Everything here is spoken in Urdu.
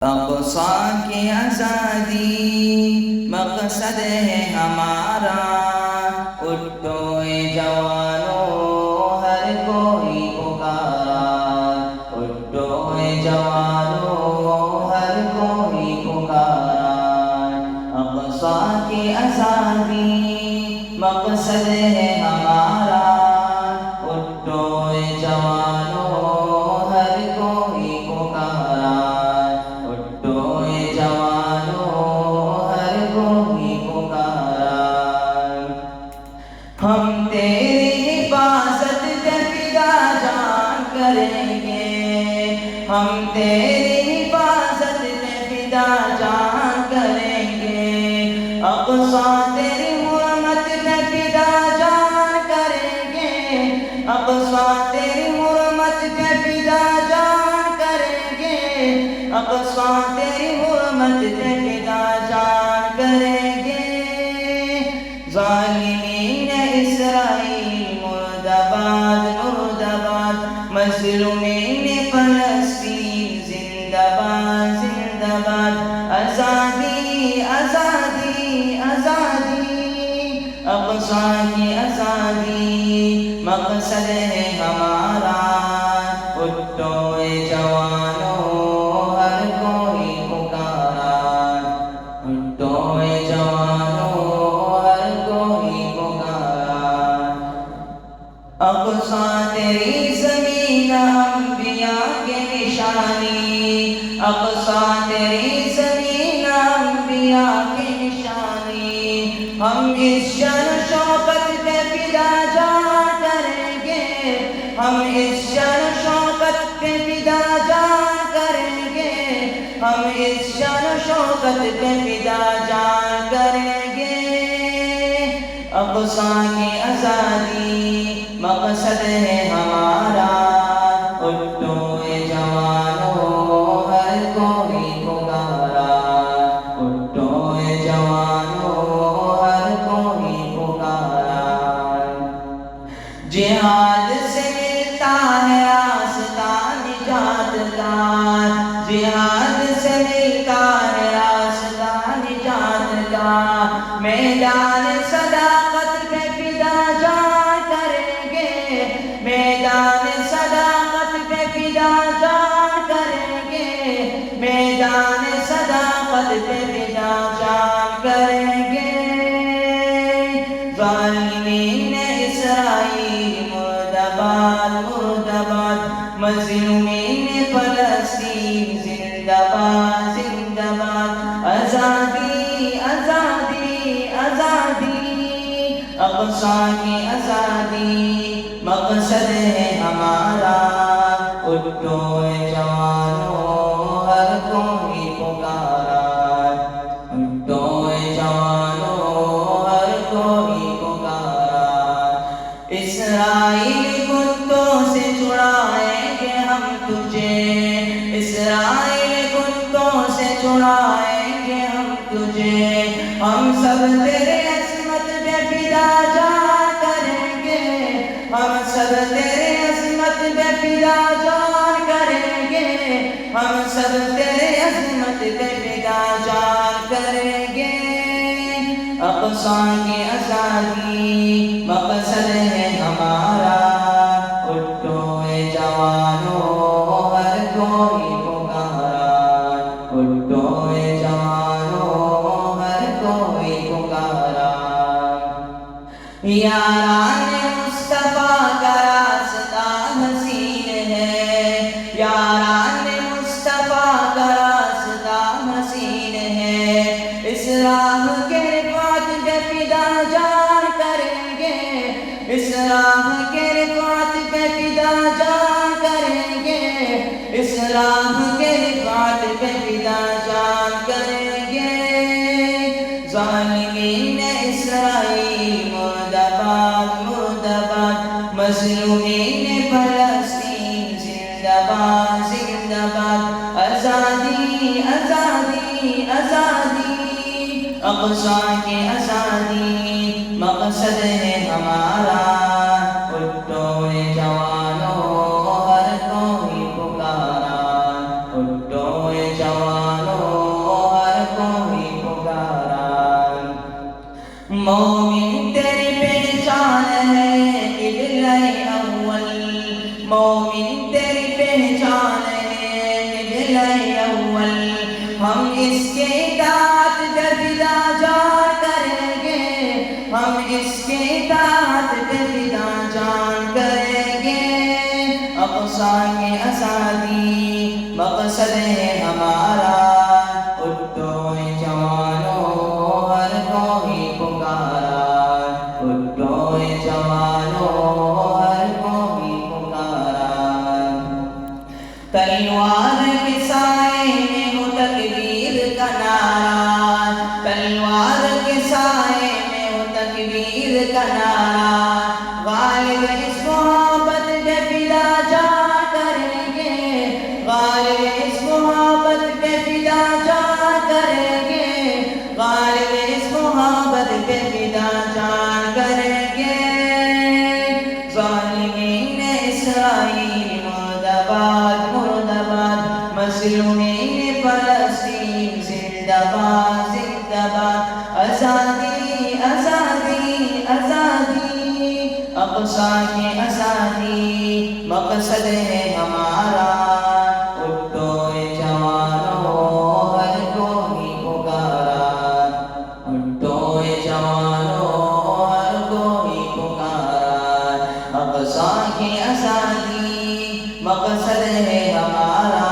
اقصیٰ کی آزادی مقصد ہے ہمارا، اٹھو اے جوانو ہر کوئی پکارا، اٹھو اے جوانو ہر کوئی پکارا۔ اقصیٰ کی آزادی مقصد ہے ہمارا، اٹھو اے جوانو ہر کوئی پکارا، ہم تیری حفاظت پہ فدا جان کریں گے، ہم تیری حفاظت پہ فدا جان کریں گے، اقصیٰ تیری حرمت پہ فدا جان کریں گے، اقصیٰ تیری حرمت پہ فدا جان کریں گے، اقصیٰ تیری حرمت پہ فدا جان کریں گے۔ ظالمین اسرائیل مرد آباد مرد آباد، مظلومین فلسطین زندہ باد زندہ باد، آزادی آزادی آزادی، اقصیٰ کی آزادی مقصد ہے ہمارا، اٹھو اے جوانو ہر کوئی پکارا، اٹھو اے جوانو اقصیٰ تیری زمین انبیاء کے نشانی، اقصیٰ تیری زمین انبیاء کے نشانی، ہم اس شان شوکت پہ فدا جان کریں گے، ہم اس شان شوکت پہ فدا جان کریں گے، ہم اس شان شوکت پہ فدا جان کریں گے۔ اقصیٰ کی آزادی مقصد ہے ہمارا، اٹھو اے جوانو ہر کوئی پکارا، اٹھو اے جوانو ہر کوئی پکارا۔ جہاد سے ملتا ہے راستہ نجات کا، جہاد سے ملتا ہے راستہ نجات کا، میدان صداقت پہ فدا جان کریں گے، میدان صداقت پہ فدا جان کریں گے، میدان صداقت پہ فدا جان کریں گے۔ ظالمین اسرائیل مرد آباد مرد آباد، مظلومین فلسطین زندہ باد زندہ باد، آزادی آزادی آزادی، اقصیٰ کی آزادی مقصد ہے ہمارا، اٹھو اے جوانو ہر کوئی پکارا، اٹھو اے جوانو ہر کوئی پکارا۔ اسرائیل کتوں سے چھڑائیں گے ہم تجھے، اسرائیل کتوں سے چھڑائیں گے ہم تجھے، ہم سب تیرے عظمت پہ فدا جان کریں گے، ہم سب تیرے عظمت پہ فدا جان کریں گے، ہم سب تیرے عظمت پہ فدا جان کریں گے۔ اقصیٰ کی آزادی مقصد ہے ہمارا، اٹھو اے جوانو ہر کوئی پکارا، اٹھو اے جوانو ہر کوئی پکارا۔ یاران مصطفیٰ کا راستہ حسین ہے، یاران مصطفیٰ کا راستہ حسین ہے، اس راہ کے رفعت پہ فدا جان کریں گے، اس راہ کے رفعت پہ فدا جان کریں گے، اس راہ کے رفعت پہ فدا جان کریں گے۔ ظالمین اسرائیل مرد آباد مرد آباد، مظلومین فلسطین زندہ باد زندہ باد، آزادی آزادی آزادی، اقصیٰ کی آزادی مقصد ہے ہمارا، اٹھو اے جوانو ہر کوئی پکارا، اٹھو اے جوانو مومن تیری پہچان ہے قبلہ اول، مومن تیری پہچان ہے قبلہ اول، ہم اس کے اطاعت پہ فدا جان کریں گے، ہم اس کے اطاعت پہ فدا جان کریں گے۔ اقصی کی آزادی مقصد ہے ہمارا، اٹھو اے جوانوں ہر کوئی پکارا، اٹھو اے جوانوں ہر کوئی پکارا۔ تلوار کے سائے میں ہو تکبیر کا نعرہ، تلوار کے سائے میں ہو تکبیر کا نعرہ، غالب اس محبت پہ فدا جان کریں گے، غالب اس محبت پہ فدا جان کریں گے، غالب اس محبت پہ فدا جان کریں گے۔ ظالمین اسرائیل مرد آباد مرد آباد، مظلومین فلسطین زندہ باد زندہ باد، آزادی آزادی آزادی، اقصی کی آزادی مقصد ہے ہمارا، اٹھو اے جوانوں ہر کوئی پکارا، اٹھو اے جوانوں ہر کوئی پکارا، اقصی کی آزادی مقصد ہے ہمارا۔